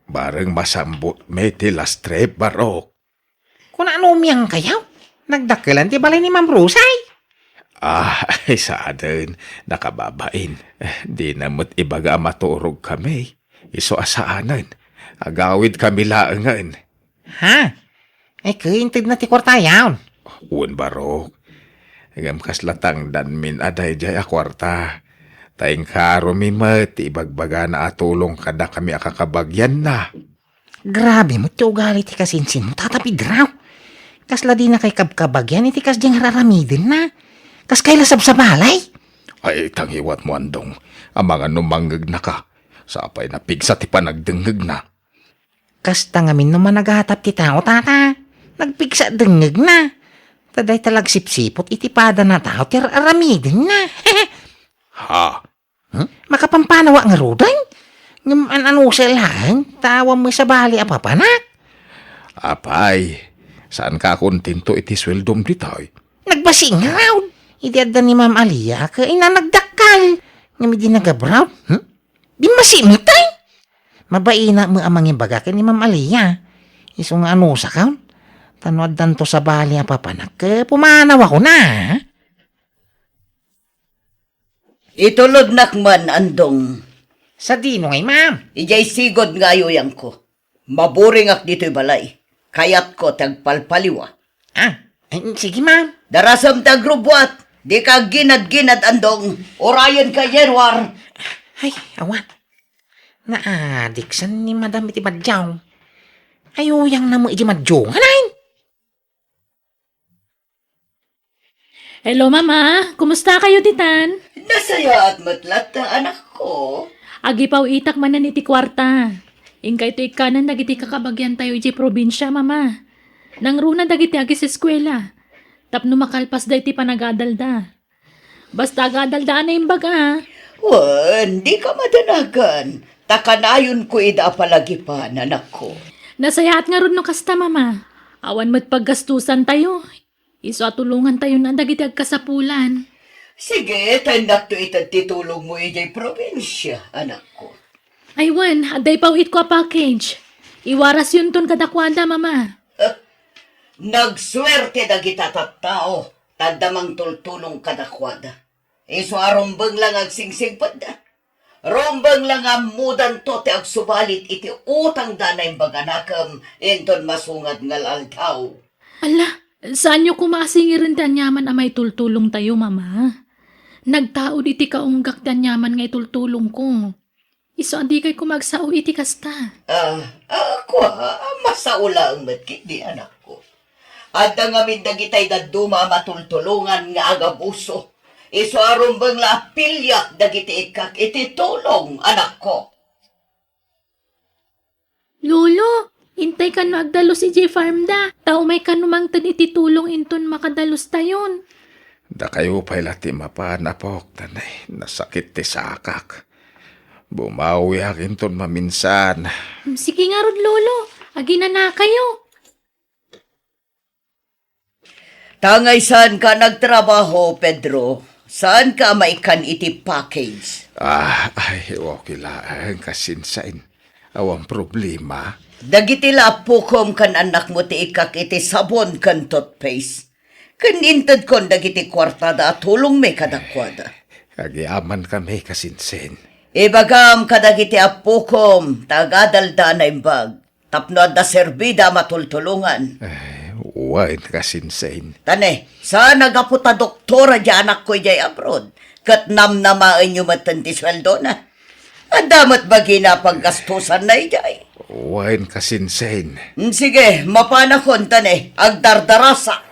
Bareng masambot may ti lastrep barok. Kung ano umiyang kayaw, nagdakilan ti balay ni Ma'am Rosay. Ay sa atin, nakababain. Di namot ibaga maturog kami. Iso asaanan. Agawid kami laangan. Ha? Ay kaintid na ti kwarta yaw. Un barok. Agam kaslatang danmin aday jay akwarta. Taing karo mi mat, ibagbaga na atulong kada kami akakabagyan na. Grabe mo ti ugali ti kasinsin mo, tatapid raw. Kasla di na kay kabkabagyan, iti kas diyang raramidin na. Kas kay lasab sa balay. Ay, tangiwat mo andong. Ang mga numanggag na ka. Sapay na pigsa ti panagdengeg na. Kas tangamin naman naghatap ti tao, tata. Nagpigsa dengeg na. Taday talag sipsipot, itipada na tao, ti raramidin na. Ha? Makapampanawa nga rudan. Ano lang, tawa mo sa bali apapanak. Apay, saan ka kontento iti sweldom ditoy? Nagbasing raw. Idiada ni Ma'am Alea ka inanagdakal. Ngami di nagabraw. Di masimitay. Mabaina mo amang ibaga ka ni Ma'am Alea. Iso nga ano sa kaon. Tanood dan to sa bali ang papanak. Pumanaw ako na. Itulod nakman andong. Sa dino ngay, ma'am. Ijay sigod nga ayoyang ko. Maburing ak dito'y balay. Kayat ko tagpalpaliwa. Ay, sige, ma'am. Darasam tagrubwat. Di ka ginad-ginad andong. Orayan ka yerwar. Ay, awan. Naadiksan ni Madam iti madyaw. Ayuyang na mo iti madyaw. Hanayin! Hello, Mama. Kumusta kayo, Titan? Nasaya at matlat ang anak ko. Agipaw itak man na iti kwarta. Ingkay ito ikanan dagiti kakabagyan tayo iti probinsya, Mama. Nang runa dagiti agi sa eskwela. Tapno makalpas da iti panagadalda. Basta agadalda na yung baga. Wan, di ka madanagan. Takanayon ko ida palagi pa, anak ko. Nasayaat nga ron no kasta, Mama. Awan mo't paggastusan tayo. Iso atulungan tayo na dagiti agkasapulan. Sige, tandak to itad titulong mo ijay probinsya, anak ko. Aywan, aday pa it ko a package. Iwaras yun ton kadakwada, Mama. Nagswerte da kita tao, tadamang tultulong kadakwada. Iso arumbang lang agsingsing da. Rombang lang ang mudan to te agsubalit iti utang danay baganakam enton masungad ngal altaw. Ala, saan nyo kumasingirin danyaman a may tultulong tayo, Mama? Nagtao iti kaunggak danyaman ngay tultulong ko. Iso andi kay kumagsao iti kasta. Ako masaula ang matkit di anak ko. At ang amin dagitay daduma matultulungan nga agabuso. Iso arumbang la pilyak dagiti ikak iti tulong, anak ko. Lolo, intay ka no agdalos iti farm da. Tao may kanumang tan iti tulong inton makadalos tayon. Da kayo pa'y lati mapanapok, tanay, nasakit ti sakak. Bumawi akin ton maminsan. Sige nga rod, Lolo. Agina na kayo. Tangay saan ka nagtrabaho, Pedro? Saan ka maikan iti package? Ay, okay lang, kasinsain. Awang problema. Dagiti lapukom kan anak mo ti ikak iti sabon kan toothpaste. Kanintad kon dagiti kwartada at tulong may kadakwada. Agyaman kami kasinsin. Ibagam kadagiti apukom, tagadalda na imbag. Tapno da serbida matultulungan. Uwain kasinsin. Tane, saan nagaputa doktora di anak ko jay abroad? Kat namnamaan nyo matanti sweldo na. Adamat ba ginapaggastusan na ijay? Uwain kasinsin. Sige, mapanakon tane, agdardarasa.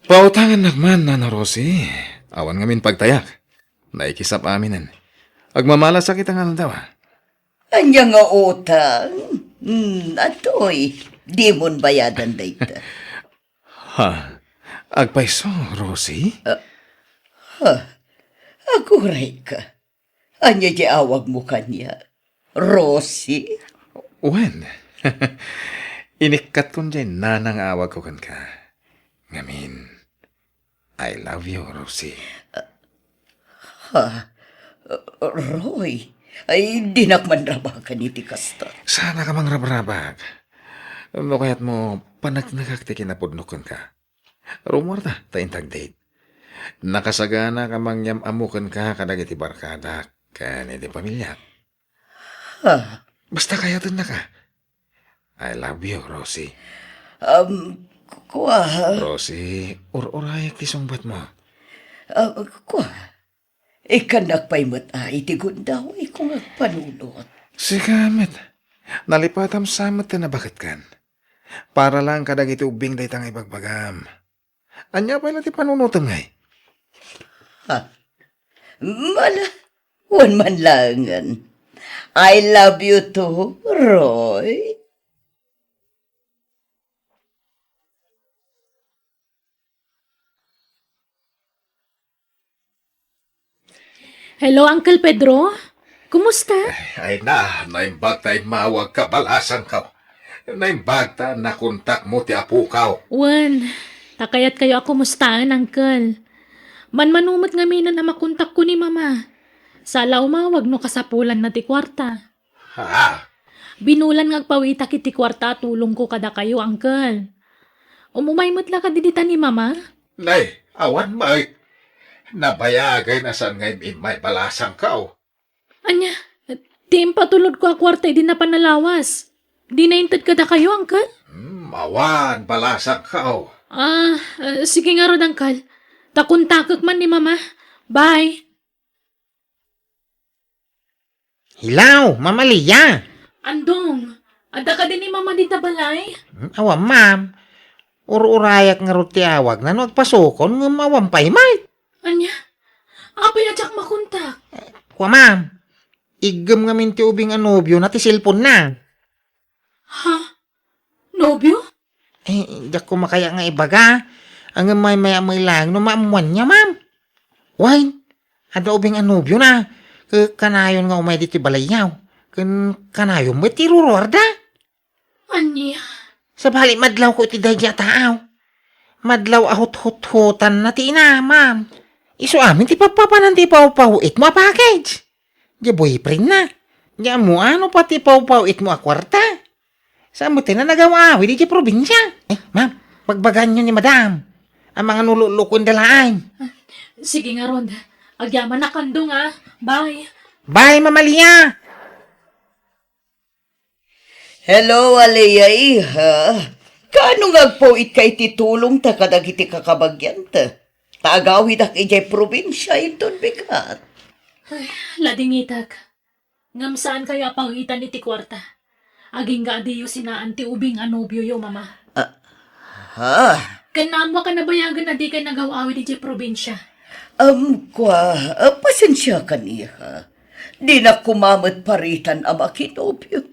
Pautangan nagman, Nana Rosie. Awan ngamin pagtayak. Naikisap aminan. Agmamalasak kita nga daw. Anya nga utang. Atoy, di mon bayadan dayta. Agpaiso, Rosie? Aguray ka. Anya di awag mo kanya. Rosie? Wen. Inikat kon dyan nanang awag ko kan ka. Ngamin, I love you, Rosie. Roy, ay di nakmanrabakan iti kasta. Sana ka mang rabrabag. No kaya't mo panagnagakti kinapudnukon ka. Rumor ta, taintag date. Nakasagana ka mang yamamukan ka kadag iti barkada kan iti pamilya. Basta kayatin na ka. I love you, Rosie. Rosie, urayak ti sungbat mo. Ikan nagpaymot iti gundaw, ikong agpanunot. Sigamet. Nalipatam samat na bakit kan? Para lang kadag iti ubing daytang ibagbagam. Anya pa ti panunutan ngay? Wan man langan. I love you too, Roy. Hello, Uncle Pedro. Kumusta? Ay naimbag tayo mawag kabalasan ka. Naimbag ta nakontak mo ti apo ka. Wan, takayat kayo ako mustaan, Uncle. Manumot nga minan na makontak ko ni Mama. Sala umawag no kasapulan na ti kwarta. Binulan ngagpawita kiti kwarta tulong ko kada kayo, uncle. Umumaymot la ka didita ni mama? Nay, awan may. Nabayagay na saan ngayon may balasang kao. Anya, di patulod ko a kwarta di na panalawas. Di na intad kada kayo, uncle? Awan, balasang kao. Sige nga rod, uncle. Takuntakak man ni mama. Bye. Hilaw, Mama Lia. Andong, ada ka din ni mama di tabalay? Awa, ma'am. Ur-urayak nga ruti awag na nagpasukon nga mawampay, mate. Anya, apay at makuntak. Kwa, ma'am. Igam nga minti ubing anobyo na ti cellphone na. Ha? Nobyo? Diyak ko makaya nga ibaga. Ang may maya-may lang no maamuan niya, ma'am. Wine, ada ubing anobyo na. Kanayon nga umay dito balayaw. Kanayon mo tirurorda. Anya? Sa bali madlaw ko iti dayja taaw. Madlaw ahot-hot-hotan na ti ina, ma'am. Iso amin ti papapanan ti pau-pauit mo a package. Di boyfriend na. Di mo ano pa ti pau-pauit mo a kwarta. Sa mo na nagawa di di probinsya. Ma'am, pagbagan nyo ni madam. Ang mga nululukon dalaan. Sige nga ron. Agyaman na kandong Bye. Bye, Mama Lia. Hello, Alea iha. Kaano ngagpawit kay titulong ta kadagiti kakabagyan ta? Tagawid ak ijay probinsya iton bigat. Ladingitak. Ngam saan kaya pawitan ni ti kwarta? Aging ga adiyo sinaan ti ubing anobyo yo, mama. Ha? Kanamo ka nabayagan na di kay nagawawi di probinsya. Pasensya ka niya. Di na kumamat paritan ang makinobyo.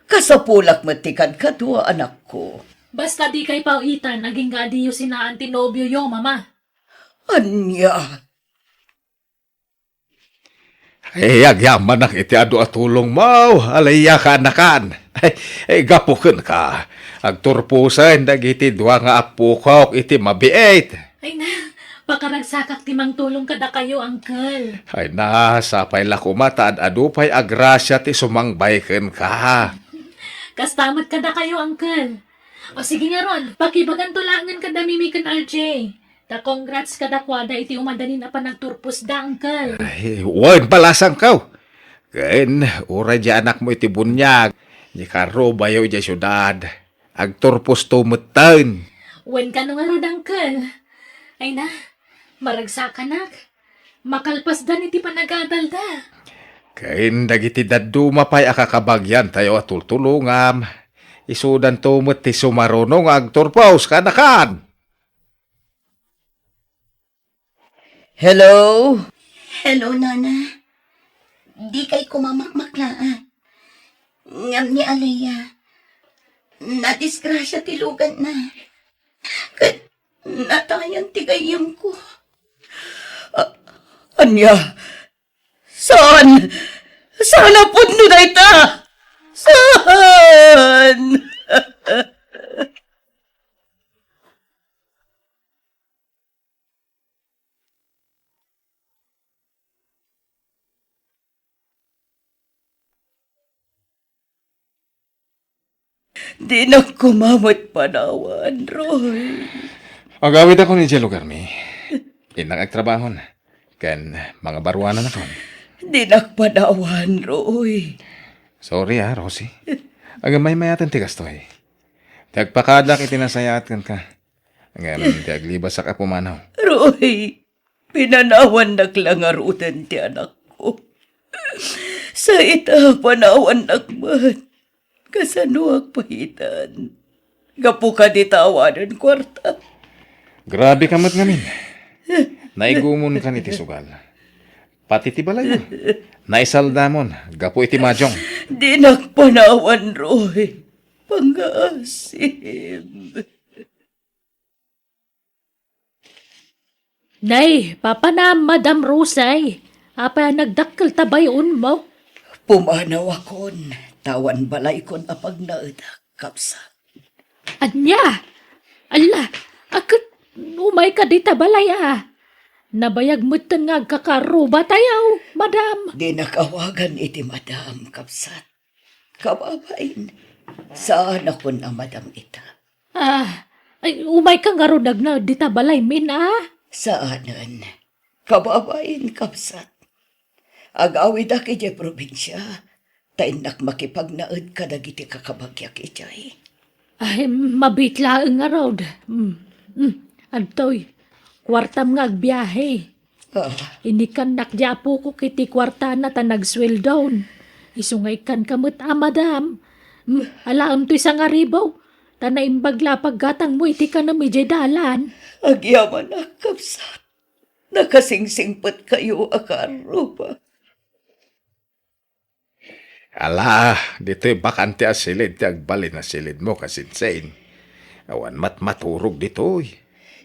Kasapulak matikad ka tuwa anak ko. Basta di kay pawitan, aging ga adiyo sinaan ti nobyo yo, mama. Anya? Agyaman nak iti adu atulong mo, alaya ka anakan. Gapukin ka. Agturpusan dagiti dua nga apo ko iti mabiit. Ay na, pakaragsakak timang tulong kada kayo, uncle. Ay na, sapay lakumata adu pa'y agrasya ti sumangbayken ka. Kastamat kada kayo, uncle. O sige nga ron, pakibagan tulangan kada mimikan RJ. Congrats kada kwada iti umadanin na pa nagturpos da, uncle. Ay, wan balasang kaw. Ken, ura di anak mo iti bunyag. Di karo bayaw di syudad. Agturpos tumutan. Wen ka nung arod, uncle. Ay na, maragsakan makalpas da iti panagadal da. Ken, dagiti daduma pa'y akakabagyan tayo at tultulungam. Isudan tumut ti sumarunong agturpos kanakan. Hello? Hello, Nana. Di kay kumamakmaklaan. Ngam ni Alea. Nadisgrasya tilugan na. Kat natayan tigayam ko. Anya? Saan? Saan na puno na ita? Saan? Di na kumamot panawan, Roy. Agawid ako ni Jello Garmi. Inang agtrabahon. Ken, mga baruanan ako. Di na panawan, Roy. Sorry Rosie. Agamay mayatan tigas to Tagpakadak itinasayat kan ka. Ngayon, tiaglibas sa kapumanaw. Roy, pinanawan naglangarutan ti anak ko. Sa ita panawan nagman. Kasano agpahitan. Gapu ka di tawanan kwarta. Grabe kamat ngamin. Naigumon ka ni Tisugal. Pati ti balayo. Naisaldamon. Gapu iti majong. Di nagpanawan, Roy. Pangaasim. Nay, papa na Madam Rosay. Apa nagdakkel tabayon mo? Pumanaw akon. Tawan balay kon apag naudak, kapsa. Anya! Ala, akit umay ka di tabalay Nabayag mo nga kakaruba tayaw, madam. Di nakawagan iti madam, kapsat. Kababain, saan ako na madam ita? Ay, umay kang garudag na di tabalay min Saanan? Kababain, kapsat. Agawid aki di probinsya. Tainak makipagnaad ka dagiti kakabagyak ijay. Ay, mabitla nga rod. Antoy, kwartam nga agbiyahe. Ini kan nakjapo ko kiti kwarta na ta nagsweldown. Isungay kan kamot madam. Alaam to isang aribaw. Tanaimbagla paggatang mo iti ka na medyo dalan. Agyaman na, kapsat. Nakasingsingpat kayo akaro ba? Ala, dito'y bakante a silid, ti agbalin na silid mo kasinsain. Awan maturog dito'y.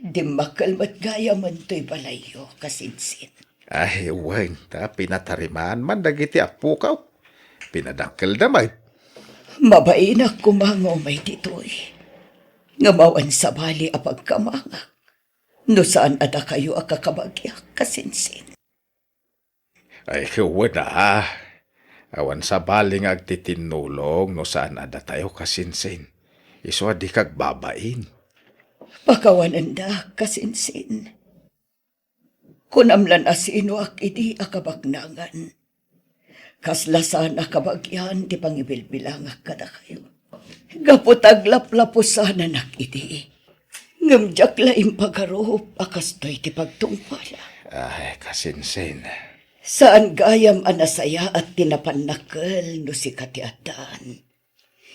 Di makalmat gaya man to'y balayo kasinsin. Ay, wang, pinatariman man dagiti apukaw. Pinadakkel damay. Mabainak kumangomay dito'y. Ngamawan sa bali a pagkamangak. No saan ada kayo akakabagyak kasinsin. Ay, wala. Awan sa baling agtitinulong no saan ada tayo kasinsin. Iso di kag babain. Pakawanan da kasinsin. Kunamlan asino ak idi akabagnangan. Kaslasan akabagyan di pangibilbilangak kada kayo. Gaputag laplapusan nak idi. Ngamjak laing pagarup akas to'y ti pagtungpala. Ay, kasinsin. Saan gayam anasaya at tinapanakal no si katiatan.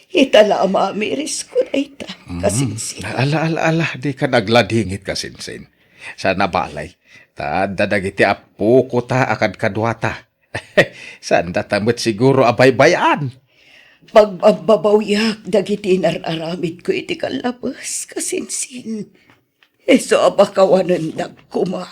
Itala mamiris ko na ita, kasinsin. Ala, di ka nagladingit kasinsin. Sa nabalay, dadagiti apo ko ta akad kadwata. Saan datamot siguro abay-bayan? Pagbabawyak, dagiti nararamid ko iti kalabas, kasinsin. So abakawanan nagkuma.